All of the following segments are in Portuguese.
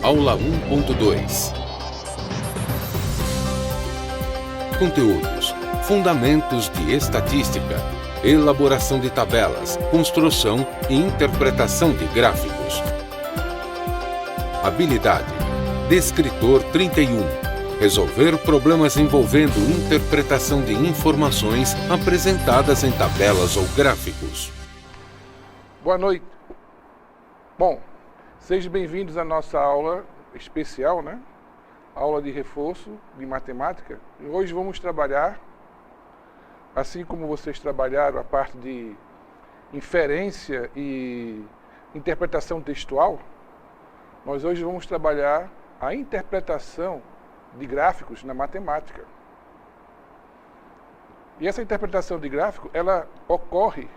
Aula 1.2. Conteúdos: fundamentos de estatística, elaboração de tabelas, construção e interpretação de gráficos. Habilidade: Descritor 31. Resolver problemas envolvendo interpretação de informações apresentadas em tabelas ou gráficos. Boa noite. Bom, sejam bem-vindos à nossa aula especial, né? Aula de reforço de matemática. E hoje vamos trabalhar, assim como vocês trabalharam a parte de inferência e interpretação textual, nós hoje vamos trabalhar a interpretação de gráficos na matemática. E essa interpretação de gráfico, ela ocorre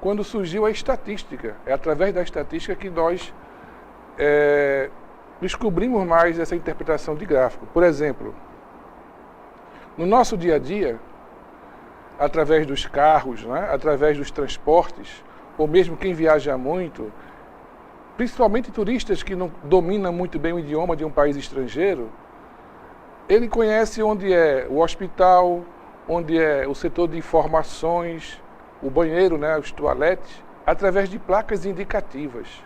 quando surgiu a estatística. É através da estatística que nós descobrimos mais essa interpretação de gráfico. Por exemplo, no nosso dia a dia, através dos carros, né, através dos transportes, ou mesmo quem viaja muito, principalmente turistas que não dominam muito bem o idioma de um país estrangeiro, ele conhece onde é o hospital, onde é o setor de informações, o banheiro, né, os toaletes, através de placas indicativas.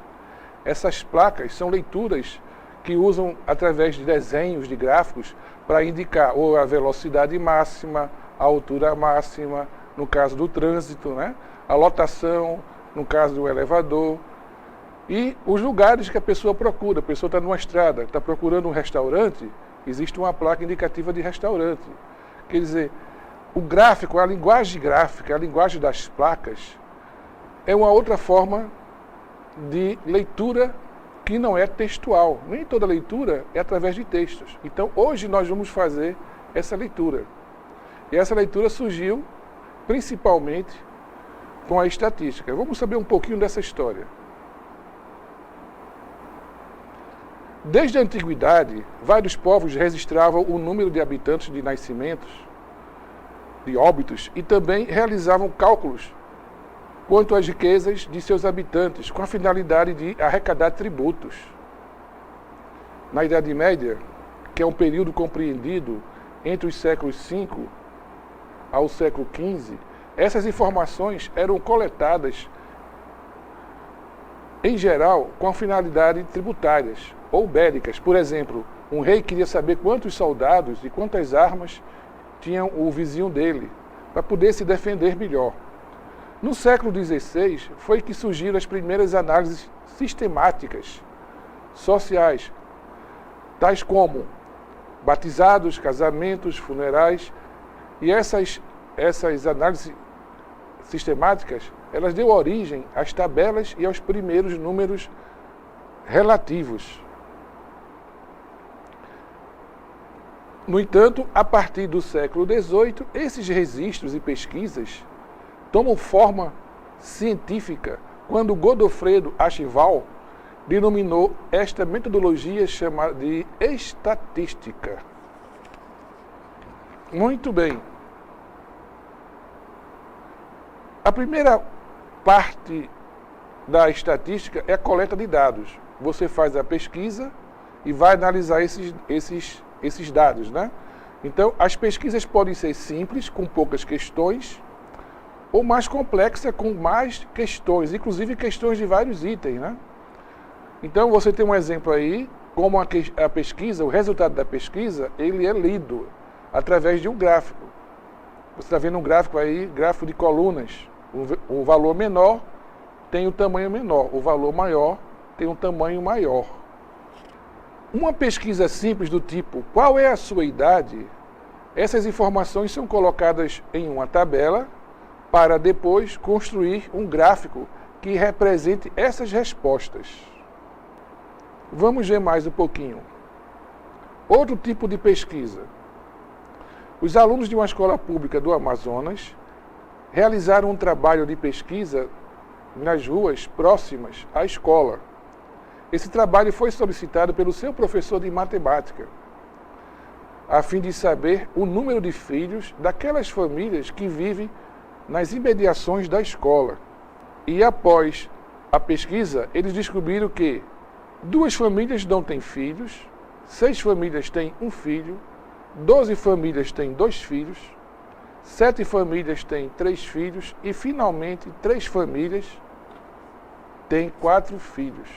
Essas placas são leituras que usam através de desenhos, de gráficos, para indicar ou a velocidade máxima, a altura máxima, no caso do trânsito, né, a lotação, no caso do elevador, e os lugares que a pessoa procura. A pessoa está numa estrada, está procurando um restaurante, existe uma placa indicativa de restaurante. Quer dizer, o gráfico, a linguagem gráfica, a linguagem das placas, é uma outra forma de leitura que não é textual. Nem toda leitura é através de textos. Então, hoje nós vamos fazer essa leitura. E essa leitura surgiu principalmente com a estatística. Vamos saber um pouquinho dessa história. Desde a antiguidade, vários povos registravam o número de habitantes, de nascimentos, de óbitos, e também realizavam cálculos quanto às riquezas de seus habitantes, com a finalidade de arrecadar tributos. Na Idade Média, que é um período compreendido entre os séculos V ao século XV, essas informações eram coletadas, em geral, com a finalidade tributárias ou bélicas. Por exemplo, um rei queria saber quantos soldados e quantas armas tinham o vizinho dele, para poder se defender melhor. No século XVI foi que surgiram as primeiras análises sistemáticas sociais, tais como batizados, casamentos, funerais, e essas análises sistemáticas, elas deu origem às tabelas e aos primeiros números relativos. No entanto, a partir do século XVIII, esses registros e pesquisas tomam forma científica quando Godofredo Archival denominou esta metodologia chamada de estatística. Muito bem. A primeira parte da estatística é a coleta de dados. Você faz a pesquisa e vai analisar esses dados, né? Então, as pesquisas podem ser simples, com poucas questões, ou mais complexa, com mais questões, inclusive questões de vários itens, né? Então, você tem um exemplo aí, como a pesquisa, o resultado da pesquisa, ele é lido através de um gráfico. Você está vendo um gráfico aí, gráfico de colunas. O valor menor tem o tamanho menor, o valor maior tem um tamanho maior. Uma pesquisa simples do tipo, qual é a sua idade? Essas informações são colocadas em uma tabela para depois construir um gráfico que represente essas respostas. Vamos ver mais um pouquinho. Outro tipo de pesquisa. Os alunos de uma escola pública do Amazonas realizaram um trabalho de pesquisa nas ruas próximas à escola. Esse trabalho foi solicitado pelo seu professor de matemática, a fim de saber o número de filhos daquelas famílias que vivem nas imediações da escola. E após a pesquisa, eles descobriram que 2 famílias não têm filhos, 6 famílias têm um filho, 12 famílias têm 2 filhos, 7 famílias têm 3 filhos e, finalmente, 3 famílias têm 4 filhos.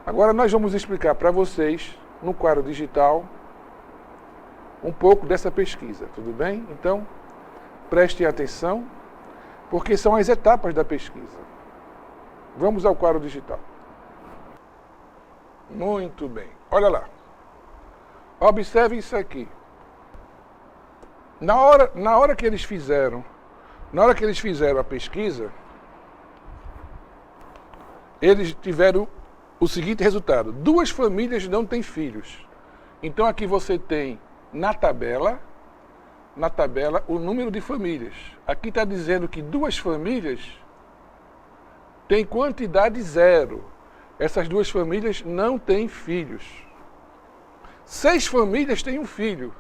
Agora nós vamos explicar para vocês, no quadro digital, um pouco dessa pesquisa, tudo bem? Então, prestem atenção, porque são as etapas da pesquisa. Vamos ao quadro digital. Muito bem. Olha lá. Observe isso aqui. Na hora que eles fizeram a pesquisa, eles tiveram o seguinte resultado: 2 famílias não têm filhos. Então aqui você tem na tabela o número de famílias. Aqui está dizendo que 2 famílias têm quantidade 0. Essas 2 famílias não têm filhos. 6 famílias têm um filho.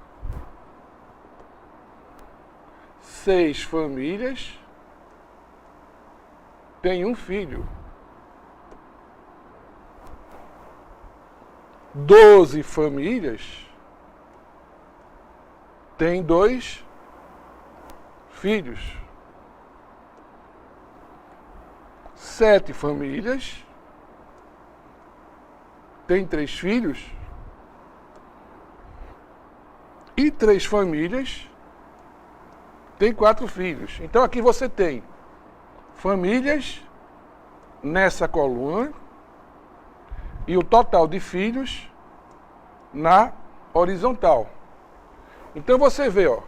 6 famílias têm um filho. 12 famílias têm 2 filhos. 7 famílias têm 3 filhos. E 3 famílias têm 4 filhos. Então aqui você tem famílias nessa coluna e o total de filhos na horizontal. Então você vê, ó,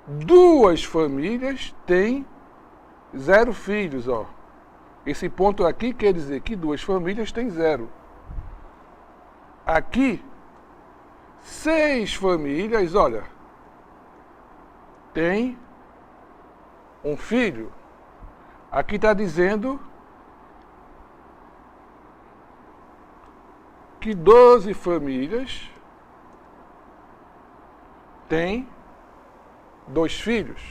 2 famílias têm 0 filhos, ó. Esse ponto aqui quer dizer que 2 famílias têm 0. Aqui, 6 famílias, olha, tem um filho. Aqui está dizendo que 12 famílias têm 2 filhos.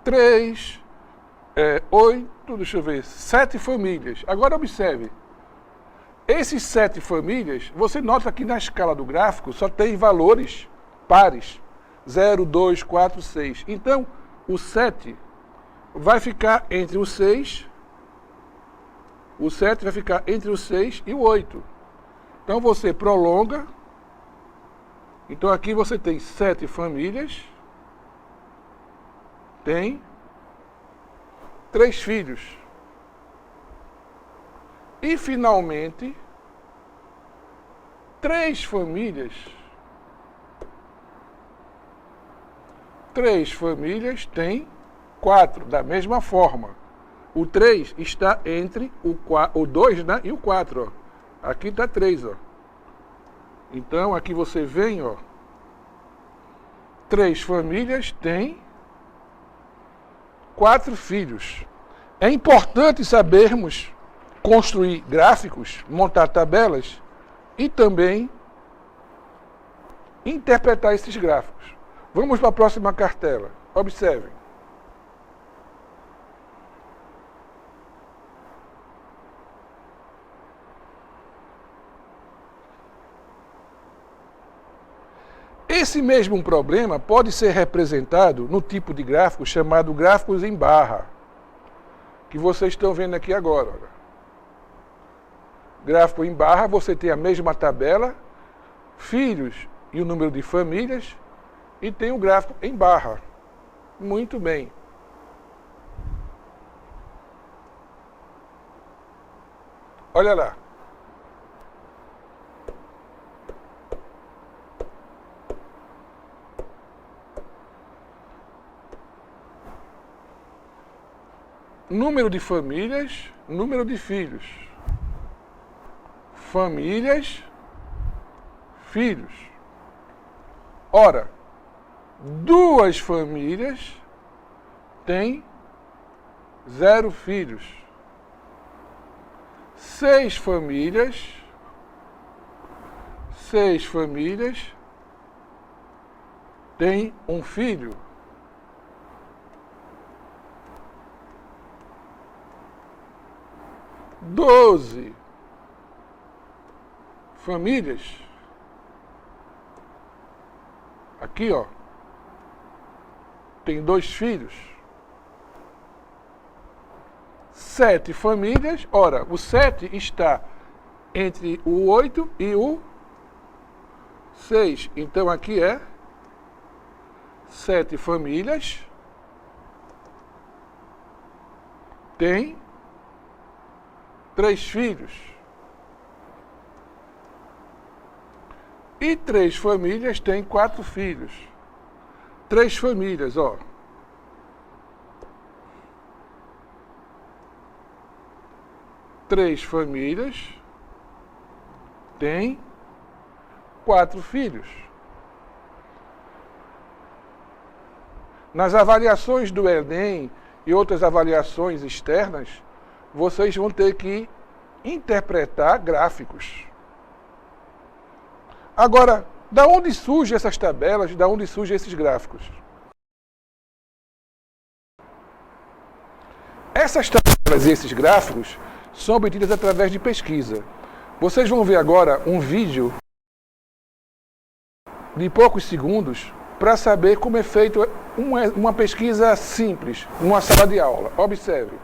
3, 8, deixa eu ver, 7 famílias. Agora observe. Esses 7 famílias, você nota que na escala do gráfico só tem valores pares. 0, 2, 4, 6. Então, o 7 vai ficar entre o 6. O 7 vai ficar entre o 6 e o 8. Então, você prolonga. Então, aqui você tem 7 famílias. Tem 3 filhos. E, finalmente, 3 famílias têm 4, da mesma forma. O 3 está entre o 2, né, e o 4. Ó. Aqui está 3. Ó. Então, aqui você vem, ó, 3 famílias têm 4 filhos. É importante sabermos construir gráficos, montar tabelas e também interpretar esses gráficos. Vamos para a próxima cartela. Observem. Esse mesmo problema pode ser representado no tipo de gráfico chamado gráficos em barra, que vocês estão vendo aqui agora. Olha. Gráfico em barra, você tem a mesma tabela, filhos e o número de famílias, e tem o gráfico em barra. Muito bem. Olha lá. Número de famílias, número de filhos. Famílias, filhos. Ora, 2 famílias têm 0 filhos. 6 famílias têm um filho. 12 famílias, aqui ó, tem 2 filhos, 7 famílias, ora, o 7 está entre o 8 e o 6, então aqui é 7 famílias, tem 3 filhos. E 3 famílias têm 4 filhos. 3 famílias, ó. Três famílias têm 4 filhos. Nas avaliações do Enem e outras avaliações externas, vocês vão ter que interpretar gráficos. Agora, da onde surgem essas tabelas, da onde surgem esses gráficos? Essas tabelas e esses gráficos são obtidos através de pesquisa. Vocês vão ver agora um vídeo de poucos segundos para saber como é feita uma pesquisa simples, numa sala de aula. Observe.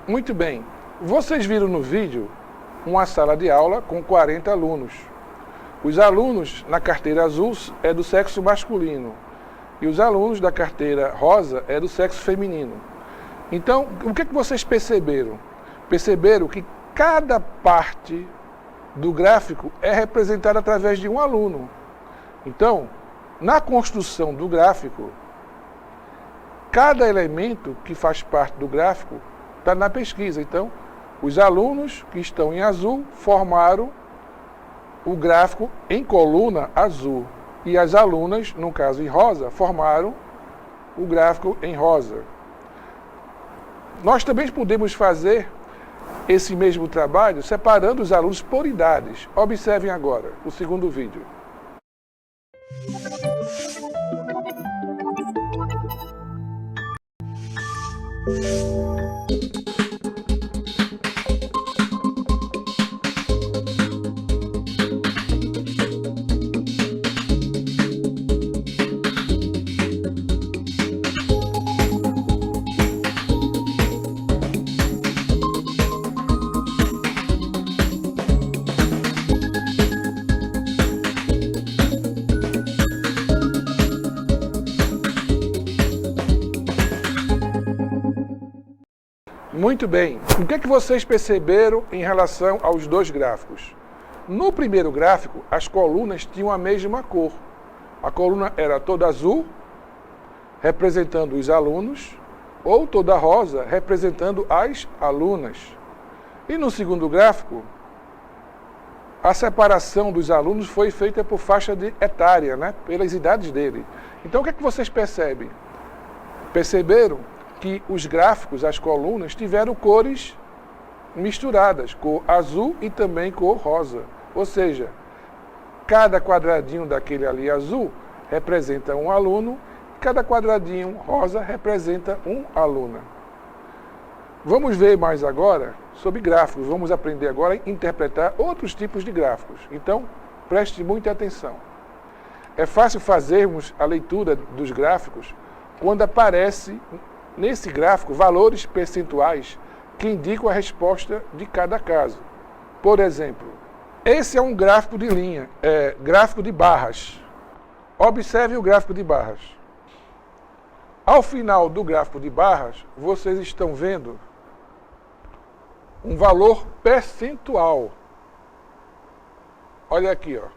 Muito bem, vocês viram no vídeo uma sala de aula com 40 alunos. Os alunos na carteira azul é do sexo masculino e os alunos da carteira rosa é do sexo feminino. Então, o que vocês perceberam? Perceberam que cada parte do gráfico é representada através de um aluno. Então, na construção do gráfico, cada elemento que faz parte do gráfico está na pesquisa. Então, os alunos que estão em azul formaram o gráfico em coluna azul. E as alunas, no caso em rosa, formaram o gráfico em rosa. Nós também podemos fazer esse mesmo trabalho separando os alunos por idades. Observem agora o segundo vídeo. Muito bem. O que vocês perceberam em relação aos dois gráficos? No primeiro gráfico, as colunas tinham a mesma cor. A coluna era toda azul, representando os alunos, ou toda rosa, representando as alunas. E no segundo gráfico, a separação dos alunos foi feita por faixa etária, né? Pelas idades dele. Então, o que vocês percebem? Perceberam que os gráficos, as colunas, tiveram cores misturadas, cor azul e também cor rosa. Ou seja, cada quadradinho daquele ali azul representa um aluno, cada quadradinho rosa representa um aluna. Vamos ver mais agora sobre gráficos. Vamos aprender agora a interpretar outros tipos de gráficos. Então, preste muita atenção. É fácil fazermos a leitura dos gráficos quando aparece nesse gráfico valores percentuais que indicam a resposta de cada caso. Por exemplo, esse é um gráfico de linha, gráfico de barras. Observe o gráfico de barras. Ao final do gráfico de barras, vocês estão vendo um valor percentual. Olha aqui, ó.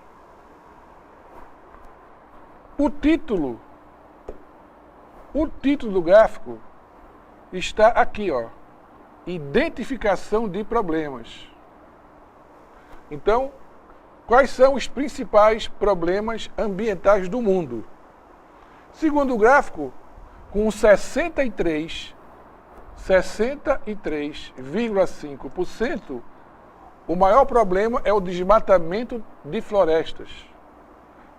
O título O título do gráfico está aqui, ó. Identificação de problemas. Então, quais são os principais problemas ambientais do mundo? Segundo o gráfico, com 63,5%, o maior problema é o desmatamento de florestas.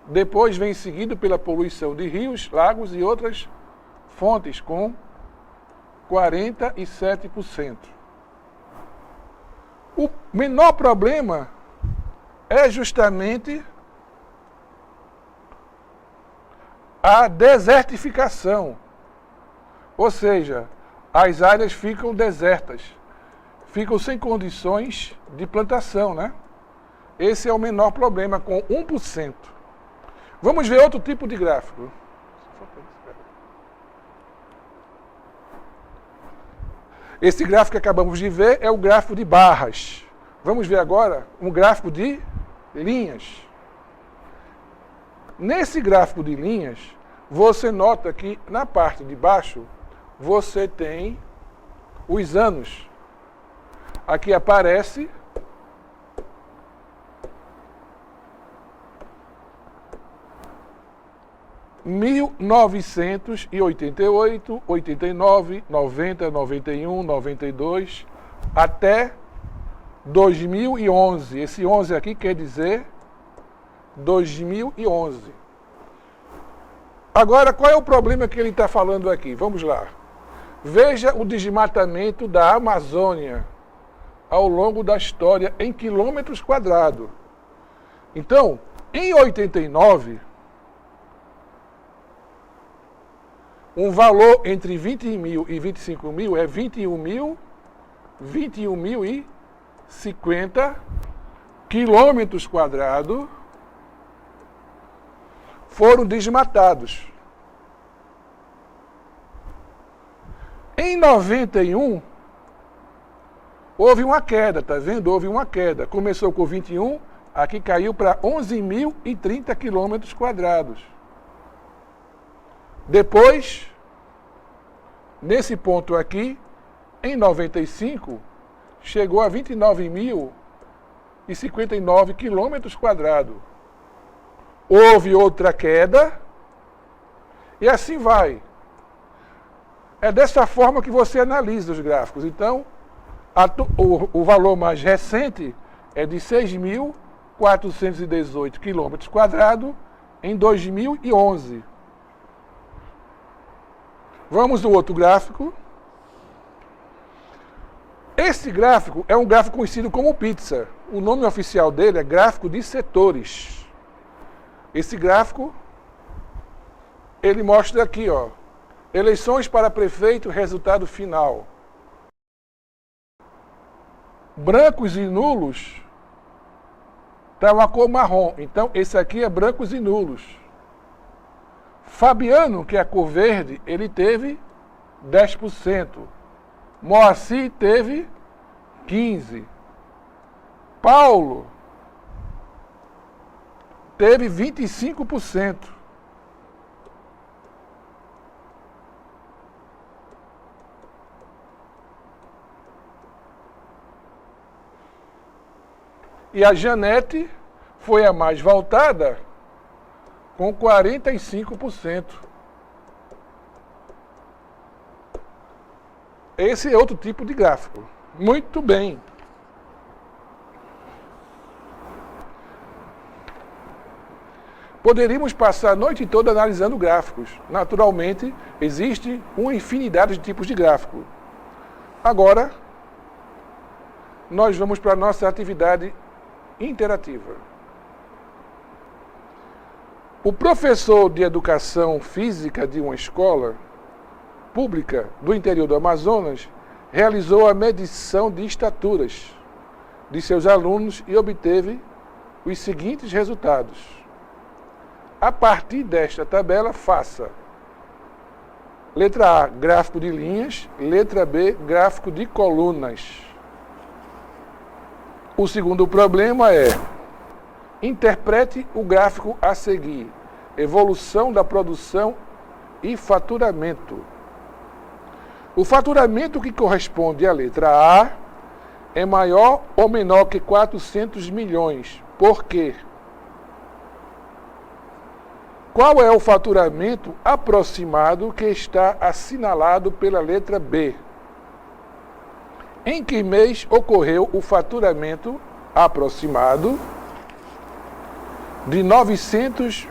Depois vem seguido pela poluição de rios, lagos e outras fontes, com 47%. O menor problema é justamente a desertificação. Ou seja, as áreas ficam desertas, ficam sem condições de plantação, né? Esse é o menor problema, com 1%. Vamos ver outro tipo de gráfico. Esse gráfico que acabamos de ver é o gráfico de barras. Vamos ver agora um gráfico de linhas. Nesse gráfico de linhas, você nota que na parte de baixo você tem os anos. Aqui aparece (1988, 89, 90, 91, 92, até 2011. Esse 11 aqui quer dizer 2011. Agora, qual é o problema que ele está falando aqui? Vamos lá. Veja o desmatamento da Amazônia ao longo da história em quilômetros quadrados. Então, em 89, um valor entre 20 mil e 25 mil é 21.050 quilômetros quadrados foram desmatados. Em 91, houve uma queda, tá vendo? Houve uma queda. Começou com 21, aqui caiu para 11.030 quilômetros quadrados. Depois, nesse ponto aqui, em 95, chegou a 29.059 quilômetros quadrados. Houve outra queda, e assim vai. É dessa forma que você analisa os gráficos. Então, o valor mais recente é de 6.418 quilômetros quadrados em 2011. Vamos no outro gráfico. Esse gráfico é um gráfico conhecido como pizza. O nome oficial dele é gráfico de setores. Esse gráfico, ele mostra aqui, ó, eleições para prefeito, resultado final. Brancos e nulos está uma cor marrom. Então, esse aqui é brancos e nulos. Fabiano, que é a cor verde, ele teve 10%. Moacir teve 15%. Paulo teve 25%. E a Janete foi a mais votada, com 45%. Esse é outro tipo de gráfico. Muito bem. Poderíamos passar a noite toda analisando gráficos. Naturalmente, existe uma infinidade de tipos de gráfico. Agora, nós vamos para a nossa atividade interativa. O professor de educação física de uma escola pública do interior do Amazonas realizou a medição de estaturas de seus alunos e obteve os seguintes resultados. A partir desta tabela, faça: letra A, gráfico de linhas; letra B, gráfico de colunas. O segundo problema é: interprete o gráfico a seguir. Evolução da produção e faturamento. O faturamento que corresponde à letra A é maior ou menor que 400 milhões. Por quê? Qual é o faturamento aproximado que está assinalado pela letra B? Em que mês ocorreu o faturamento aproximado de 900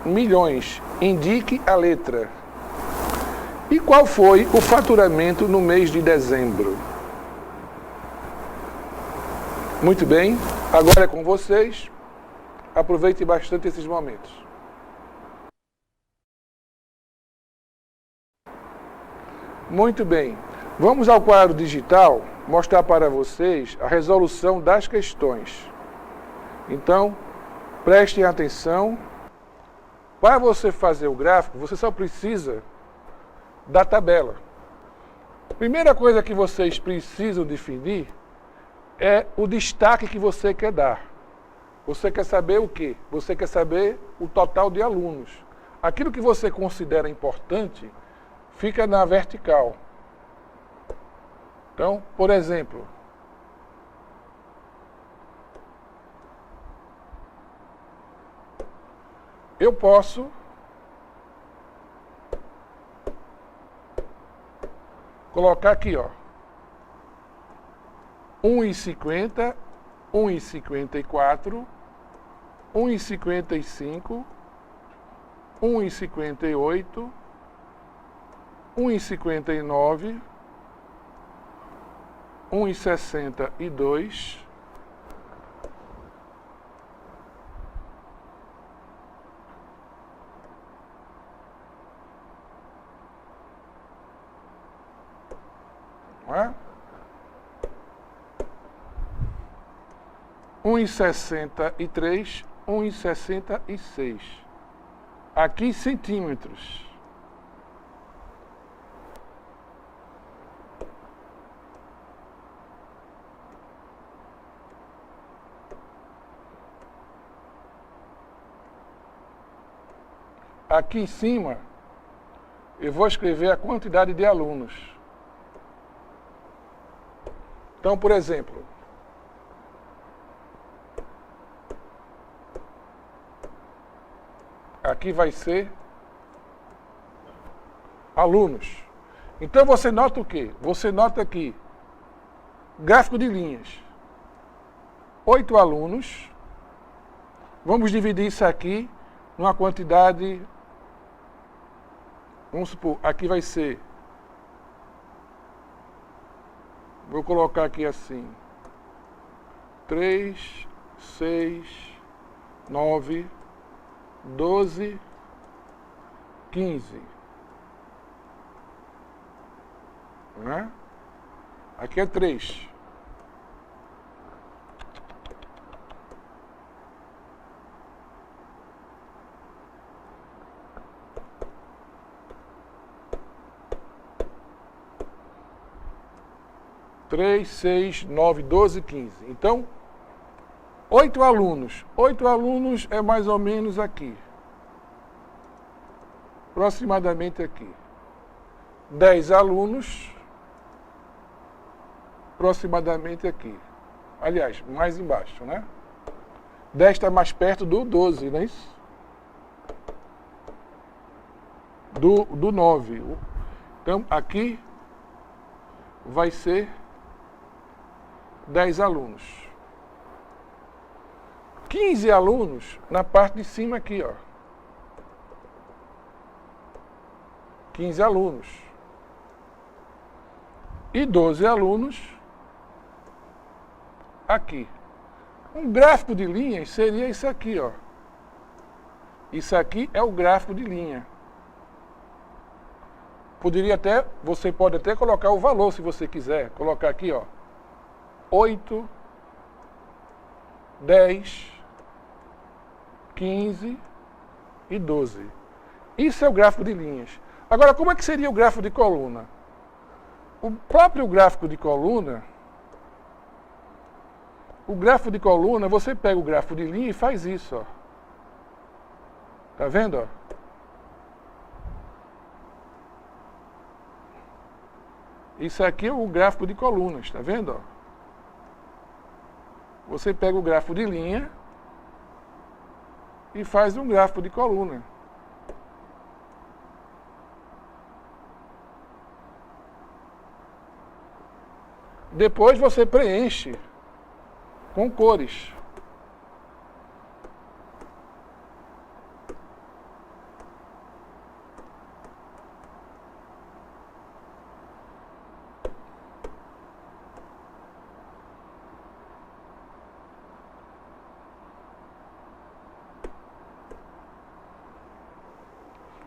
milhões? Indique a letra. E qual foi o faturamento no mês de dezembro? Muito bem, agora é com vocês. Aproveite bastante esses momentos. Muito bem, vamos ao quadro digital mostrar para vocês a resolução das questões. Então, prestem atenção. Para você fazer o gráfico, você só precisa da tabela. Primeira coisa que vocês precisam definir é o destaque que você quer dar. Você quer saber o quê? Você quer saber o total de alunos. Aquilo que você considera importante fica na vertical. Então, por exemplo, eu posso colocar aqui, ó, 1,50, 1,54, 1,55, 1,58, 1,59, 1,62, não é? 1,63, 1,66. Aqui centímetros. Aqui em cima, eu vou escrever a quantidade de alunos. Então, por exemplo, aqui vai ser alunos. Então, você nota o quê? Você nota aqui, gráfico de linhas. 8 alunos. Vamos dividir isso aqui numa quantidade. Vamos supor, aqui vai ser, vou colocar aqui assim, 3, 6, 9, 12, 15. Né? Aqui é 3. Três, 6, 9, 12, 15. Então, 8 alunos. 8 alunos é mais ou menos aqui. Aproximadamente aqui. 10 alunos. Aproximadamente aqui. Aliás, mais embaixo, né? 10 está mais perto do 12, não é isso? Do 9. Então, aqui vai ser 10 alunos. 15 alunos na parte de cima aqui, ó. 15 alunos. E 12 alunos aqui. Um gráfico de linhas seria isso aqui, ó. Isso aqui é o gráfico de linha. Você pode até colocar o valor se você quiser. Colocar aqui, ó. 8, 10, 15 e 12. Isso é o gráfico de linhas. Agora, como é que seria o gráfico de coluna? O próprio gráfico de coluna, você pega o gráfico de linha e faz isso, ó. Tá vendo, ó? Isso aqui é o gráfico de colunas, está vendo? Ó? Você pega o gráfico de linha e faz um gráfico de coluna. Depois você preenche com cores.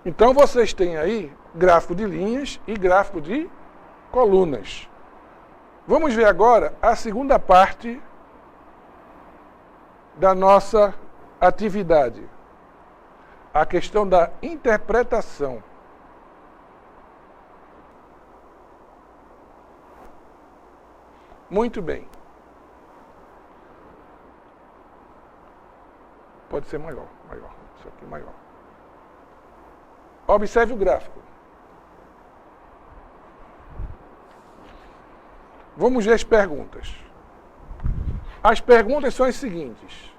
Então vocês têm aí gráfico de linhas e gráfico de colunas. Vamos ver agora a segunda parte da nossa atividade. A questão da interpretação. Muito bem. Pode ser maior. Isso aqui é maior. Observe o gráfico. Vamos ver as perguntas. As perguntas são as seguintes.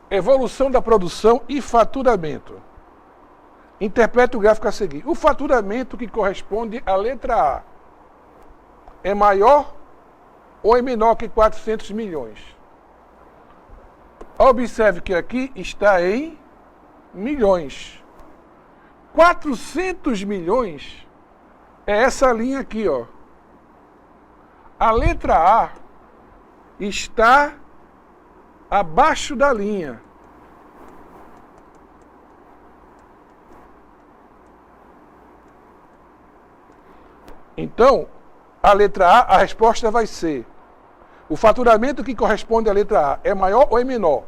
Evolução da produção e faturamento. Interprete o gráfico a seguir. O faturamento que corresponde à letra A é maior ou é menor que 400 milhões? Observe que aqui está em milhões. 400 milhões é essa linha aqui, ó. A letra A está abaixo da linha. Então, a letra A, a resposta vai ser: o faturamento que corresponde à letra A é maior ou é menor?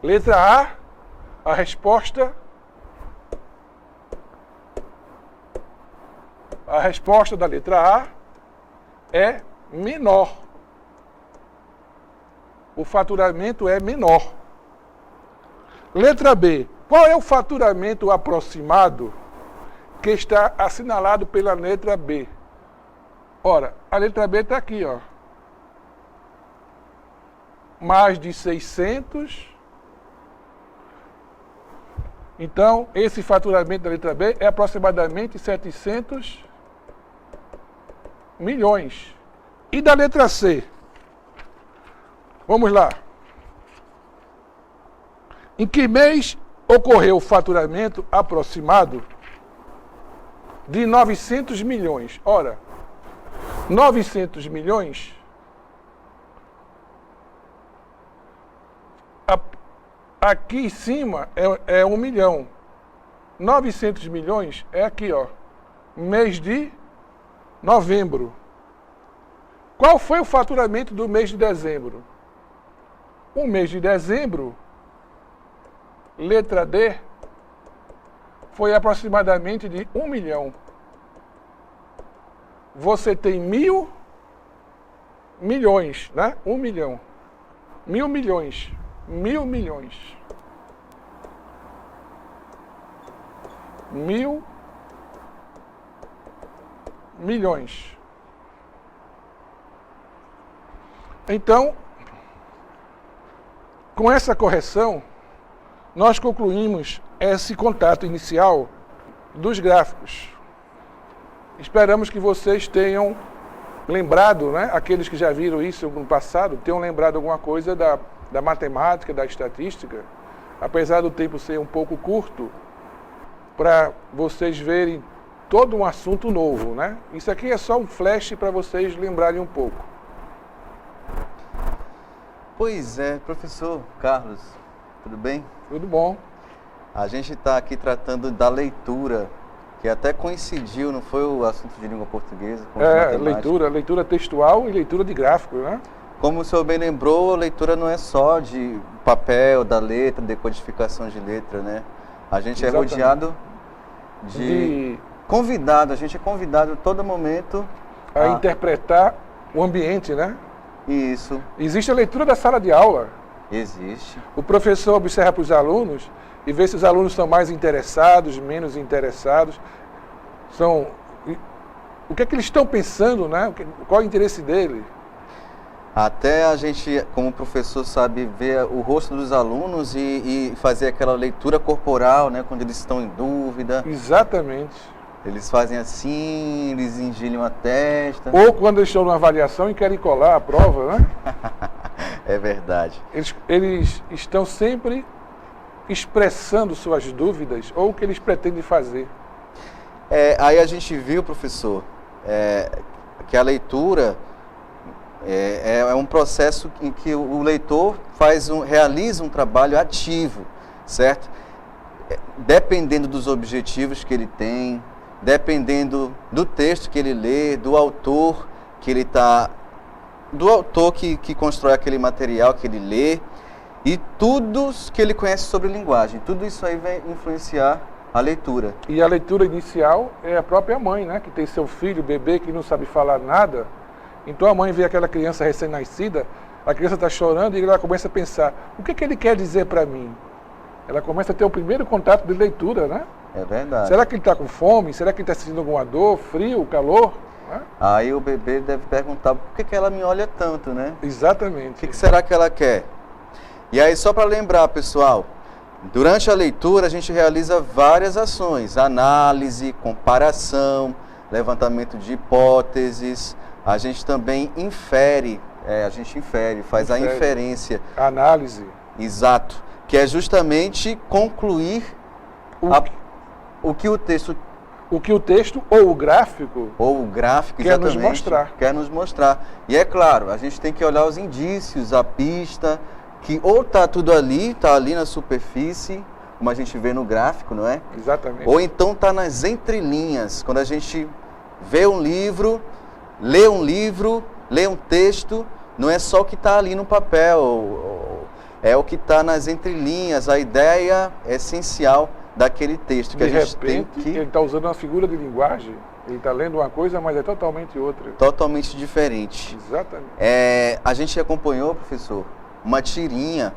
Letra A resposta da letra A é menor. O faturamento é menor. Letra B. Qual é o faturamento aproximado que está assinalado pela letra B? Ora, a letra B está aqui, ó. Mais de 600. Então, esse faturamento da letra B é aproximadamente 700 milhões. E da letra C? Vamos lá. Em que mês ocorreu o faturamento aproximado de 900 milhões? Ora, 900 milhões, aqui em cima é 1 milhão. 900 milhões é aqui, ó, mês de novembro. Qual foi o faturamento do mês de dezembro? O mês de dezembro, letra D, foi aproximadamente de 1 milhão. Você tem 1.000 milhões, né? 1 milhão. 1.000 milhões. 1.000 milhões. 1.000 milhões. Então, com essa correção, nós concluímos esse contato inicial dos gráficos. Esperamos que vocês tenham lembrado, né, aqueles que já viram isso no passado, tenham lembrado alguma coisa da matemática, da estatística, apesar do tempo ser um pouco curto, para vocês verem todo um assunto novo, né? Isso aqui é só um flash para vocês lembrarem um pouco. Pois é, professor Carlos, tudo bem? Tudo bom. A gente está aqui tratando da leitura, que até coincidiu, não foi o assunto de língua portuguesa? Com leitura textual e leitura de gráfico, né? Como o senhor bem lembrou, a leitura não é só de papel, da letra, decodificação de letra, né? A gente Exatamente. É rodeado de convidado, a gente é convidado a todo momento a interpretar o ambiente, né? Isso. Existe a leitura da sala de aula. Existe. O professor observa para os alunos e vê se os alunos são mais interessados, menos interessados. o que é que eles estão pensando, né? Qual é o interesse dele? Até a gente, como professor, sabe ver o rosto dos alunos e fazer aquela leitura corporal, né? Quando eles estão em dúvida. Exatamente. Eles fazem assim, eles engilham a testa. Ou quando eles estão numa avaliação e querem colar a prova, né? É verdade. Eles estão sempre expressando suas dúvidas ou o que eles pretendem fazer. Aí a gente viu, professor, que a leitura é um processo em que o leitor realiza um trabalho ativo, certo? Dependendo dos objetivos que ele tem, dependendo do texto que ele lê, do autor que constrói aquele material que ele lê e tudo que ele conhece sobre linguagem. Tudo isso aí vai influenciar a leitura. E a leitura inicial é a própria mãe, né? Que tem seu filho, bebê, que não sabe falar nada. Então a mãe vê aquela criança recém-nascida, a criança está chorando e ela começa a pensar, o que ele quer dizer para mim? Ela começa a ter o primeiro contato de leitura, né? É verdade. Será que ele está com fome? Será que ele está sentindo alguma dor, frio, calor? Né? Aí o bebê deve perguntar, por que ela me olha tanto, né? Exatamente. O que será que ela quer? E aí, só para lembrar, pessoal, durante a leitura a gente realiza várias ações, análise, comparação, levantamento de hipóteses, a gente também faz a inferência. Análise. Exato, que é justamente concluir o que o texto ou o gráfico quer nos mostrar. Quer nos mostrar. E é claro, a gente tem que olhar os indícios, a pista, que ou está tudo ali, está ali na superfície, como a gente vê no gráfico, não é? Exatamente. Ou então está nas entrelinhas, quando a gente vê um livro, lê um texto, não é só o que está ali no papel, é o que está nas entrelinhas, a ideia essencial daquele texto. Que de a gente repente, tem que... ele está usando uma figura de linguagem, ele está lendo uma coisa, mas é totalmente outra. Totalmente diferente. Exatamente. A gente acompanhou, professor, uma tirinha,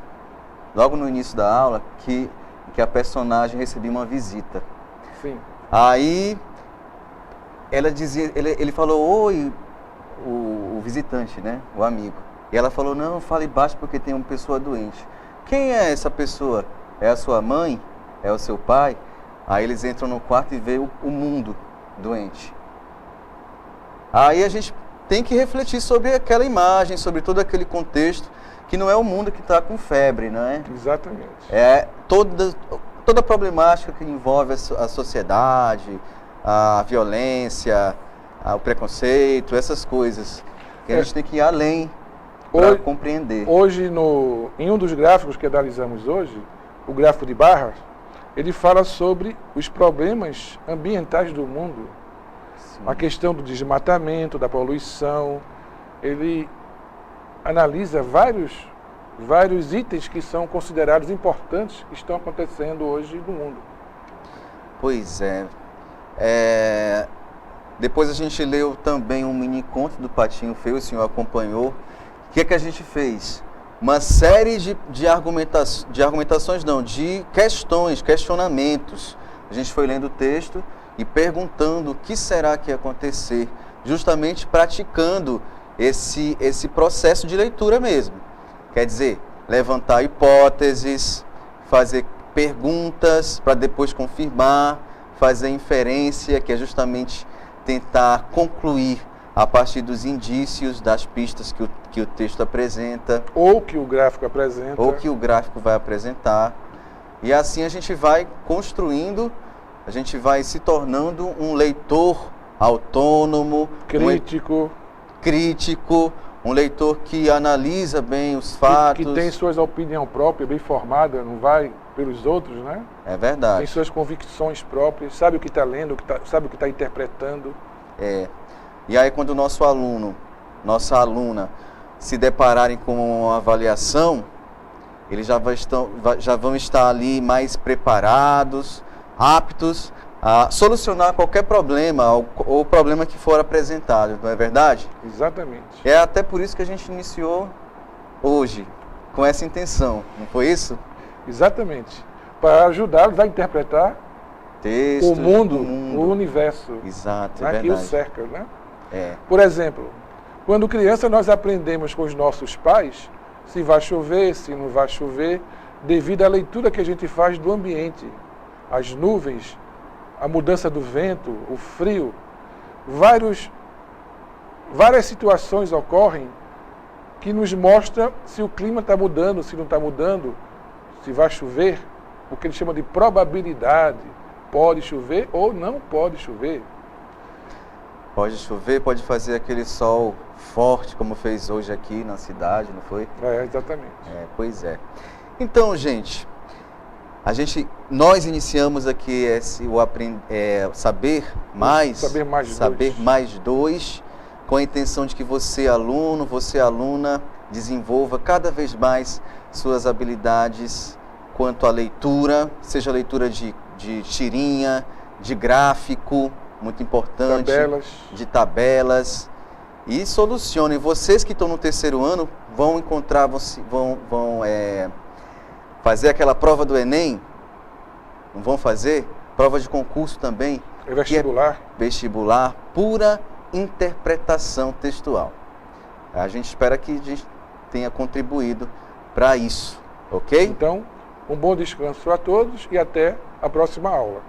logo no início da aula, que a personagem recebia uma visita. Sim. Aí, ela dizia, ele falou, oi, o visitante, né, o amigo. E ela falou, não, fale baixo porque tem uma pessoa doente. Quem é essa pessoa? É a sua mãe? É o seu pai? Aí eles entram no quarto e veem o mundo doente. Aí a gente tem que refletir sobre aquela imagem, sobre todo aquele contexto, que não é o mundo que está com febre, não é? Exatamente. É toda a problemática que envolve a sociedade, a violência, o preconceito, essas coisas. Que a gente tem que ir além para compreender. Hoje, em um dos gráficos que analisamos hoje, o gráfico de barras, ele fala sobre os problemas ambientais do mundo. Sim. A questão do desmatamento, da poluição. Ele analisa vários itens que são considerados importantes que estão acontecendo hoje no mundo. Pois é. Depois a gente leu também um mini conto do Patinho Feio, o senhor acompanhou. O que a gente fez? Uma série de argumentações, não, de questionamentos. A gente foi lendo o texto e perguntando o que será que ia acontecer, justamente praticando esse processo de leitura mesmo. Quer dizer, levantar hipóteses, fazer perguntas para depois confirmar, fazer inferência, que é justamente tentar concluir a partir dos indícios, das pistas que o texto apresenta. Ou que o gráfico apresenta. Ou que o gráfico vai apresentar. E assim a gente vai construindo, a gente vai se tornando um leitor autônomo, crítico, um leitor que analisa bem os fatos. Que tem suas opiniões próprias, bem formada, não vai pelos outros, né? É verdade. Tem suas convicções próprias, sabe o que está lendo, sabe o que está interpretando. E aí quando o nosso aluno, nossa aluna, se depararem com uma avaliação, eles já vão estar ali mais preparados, aptos a solucionar qualquer problema ou problema que for apresentado, não é verdade? Exatamente. É até por isso que a gente iniciou hoje, com essa intenção, não foi isso? Exatamente. Para ajudá-los a interpretar Textos, o mundo, o universo, Exato, é né, que o verdade. cerca, né? É. Por exemplo, quando criança nós aprendemos com os nossos pais se vai chover, se não vai chover, devido à leitura que a gente faz do ambiente, as nuvens, a mudança do vento, o frio, várias situações ocorrem que nos mostram se o clima está mudando, se não está mudando, se vai chover, o que ele chama de probabilidade, pode chover ou não pode chover. Pode chover, pode fazer aquele sol forte, como fez hoje aqui na cidade, não foi? Exatamente. Pois é. Então, gente, nós iniciamos aqui Saber Mais, Saber Mais 2, com a intenção de que você, aluno, você, aluna, desenvolva cada vez mais suas habilidades quanto à leitura, seja leitura de tirinha, de gráfico, muito importante, de tabelas, e solucionem. Vocês que estão no terceiro ano vão fazer aquela prova do Enem, não vão fazer? Prova de concurso também. Vestibular. Vestibular, pura interpretação textual. A gente espera que a gente tenha contribuído para isso, ok? Então, um bom descanso a todos e até a próxima aula.